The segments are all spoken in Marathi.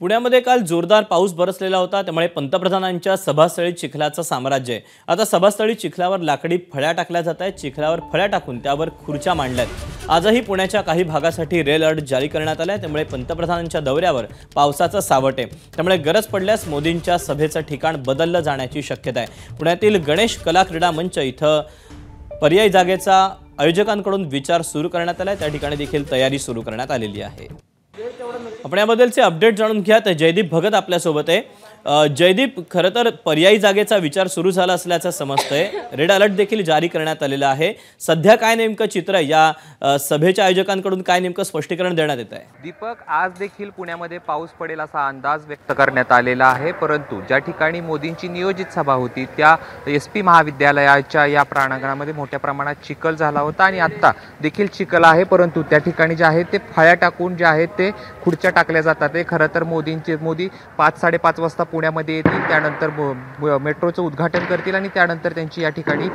पुण्यामध्ये काल जोरदार पाऊस बरसलेला होता, त्यामुळे पंतप्रधानांच्या सभास्थळी चिखलाचं साम्राज्य आहे। आता सभास्थळी चिखलावर लाकडी फळ्या टाकल्या जात आहेत। चिखलावर फळ्या टाकून त्यावर खुर्च्या मांडल्यात। आजही पुण्याच्या काही भागासाठी रेड अलर्ट जारी करण्यात आलाय, त्यामुळे पंतप्रधानांच्या दौऱ्यावर पावसाचं सावट आहे। त्यामुळे गरज पडल्यास मोदींच्या सभेचं ठिकाण बदललं जाण्याची शक्यता आहे। पुण्यातील गणेश कला क्रीडा मंच इथं पर्यायी जागेचा आयोजकांकडून विचार सुरू करण्यात आलाय। त्या ठिकाणी देखील तयारी सुरू करण्यात आलेली आहे। आपण याबद्दलचे अपडेट जाणून घ्या। तर जयदीप भगत आपल्या सोबत आहे। जयदीप, खरं तर पर्यायी जागेचा विचार सुरू झाला असल्याचं समजतंय। रेड अलर्ट देखील जारी करण्यात आलेला आहे। सध्या काय नेमकं चित्र या सभेच्या आयोजकांकडून काय नेमकं स्पष्टीकरण देण्यात येत आहे? दीपक, आज देखील पुण्यामध्ये पाऊस पडेल असा अंदाज व्यक्त करण्यात आलेला आहे, परंतु ज्या ठिकाणी मोदींची नियोजित सभा होती त्या SP महाविद्यालयाच्या या प्रांगणामध्ये मोठ्या प्रमाणात चिखल झाला होता आणि आता देखील चिखल आहे, परंतु त्या ठिकाणी जे आहे ते फळ्या टाकून जे आहे ते खुर्च्या टाकल्या जातात। ते खरं तर मोदी 5-5:30 वाजता पुण्यामध्ये येतील, त्यानंतर मेट्रोचं उद्घाटन करतील आणि त्यानंतर त्यांची या ठिकाणी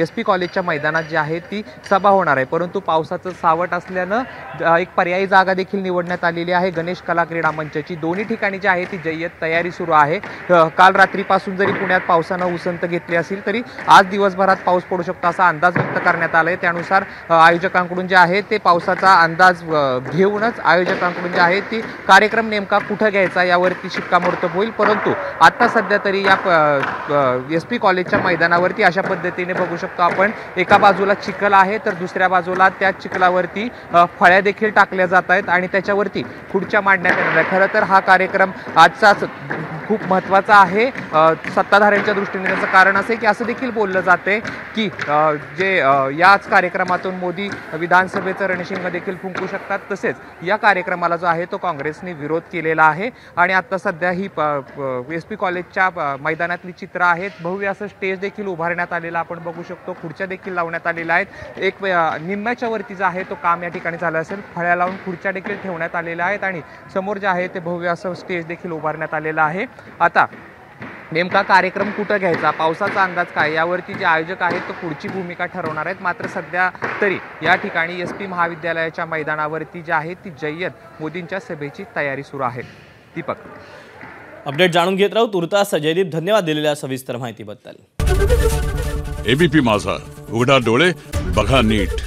SP कॉलेजच्या मैदानात जी आहे ती सभा होणार आहे। परंतु पावसाचं सावट असल्यानं एक पर्यायी जागा देखील निवडण्यात आलेली आहे। गणेश कला क्रीडा मंचाची दोन्ही ठिकाणी जी आहे ती जय्यत तयारी सुरू आहे। काल रात्रीपासून जरी पुण्यात पावसानं उसंत घेतली असेल तरी आज दिवसभरात पाऊस पडू शकतो असा अंदाज व्यक्त करण्यात आलाय। त्यानुसार आयोजकांकडून जे आहे ते पावसाचा अंदाज घेऊनच आयोजकांकडून जे आहे ती कार्यक्रम नेमका कुठं घ्यायचा यावरती शिक्कामोर्तब होईल। परंतु आता सध्या तरी या SP कॉलेजच्या मैदानावरती अशा पद्धतीने बघू शकतो आपण, एका बाजूला चिखल आहे तर दुसऱ्या बाजूला त्या चिखलावरती फळ्या देखील टाकल्या जात आहेत आणि त्याच्यावरती खुर्च्या मांडण्यात येणार आहे। खरं तर हा कार्यक्रम आजचाच खूप महत्त्वाचा आहे सत्ताधाऱ्यांच्या दृष्टीने। त्याचं कारण असे की असं देखील बोललं जाते की याच कार्यक्रमातून मोदी विधानसभेचं रणशिंग देखील फुंकू शकतात। तसेच या कार्यक्रमाला जो आहे तो काँग्रेसने विरोध केलेला आहे आणि आता सध्या ही SP कॉलेजच्या मैदानातली चित्र आहेत। भव्य असं स्टेज देखील उभारण्यात आलेला आपण बघू शकतो, खुर्च्या देखील लावण्यात आलेल्या आहेत। एक निम्म्याच्या वरती जो आहे तो काम या ठिकाणी झालं असेल, फळ्या लावून खुर्च्या देखील ठेवण्यात आलेल्या आहेत आणि समोर जे आहे ते भव्य असं स्टेज देखील उभारण्यात आलेला आहे। आता नेमका कार्यक्रम कुठं घ्यायचा, पावसाचा अंदाज काय, यावरती जे आयोजक आहेत तो पुढची भूमिका ठरवणार आहेत। मात्र सध्या तरी या ठिकाणी SP महाविद्यालयाच्या मैदानावरती जे आहे ती जय्यत मोदींच्या सभेची तयारी सुरू आहे। दीपक, अपडेट जाणून घेत राहू। तुर्तास जयदीप, धन्यवाद दिलेल्या सविस्तर माहितीबद्दल। ABP माझा, उघडा डोळे बघा नीट।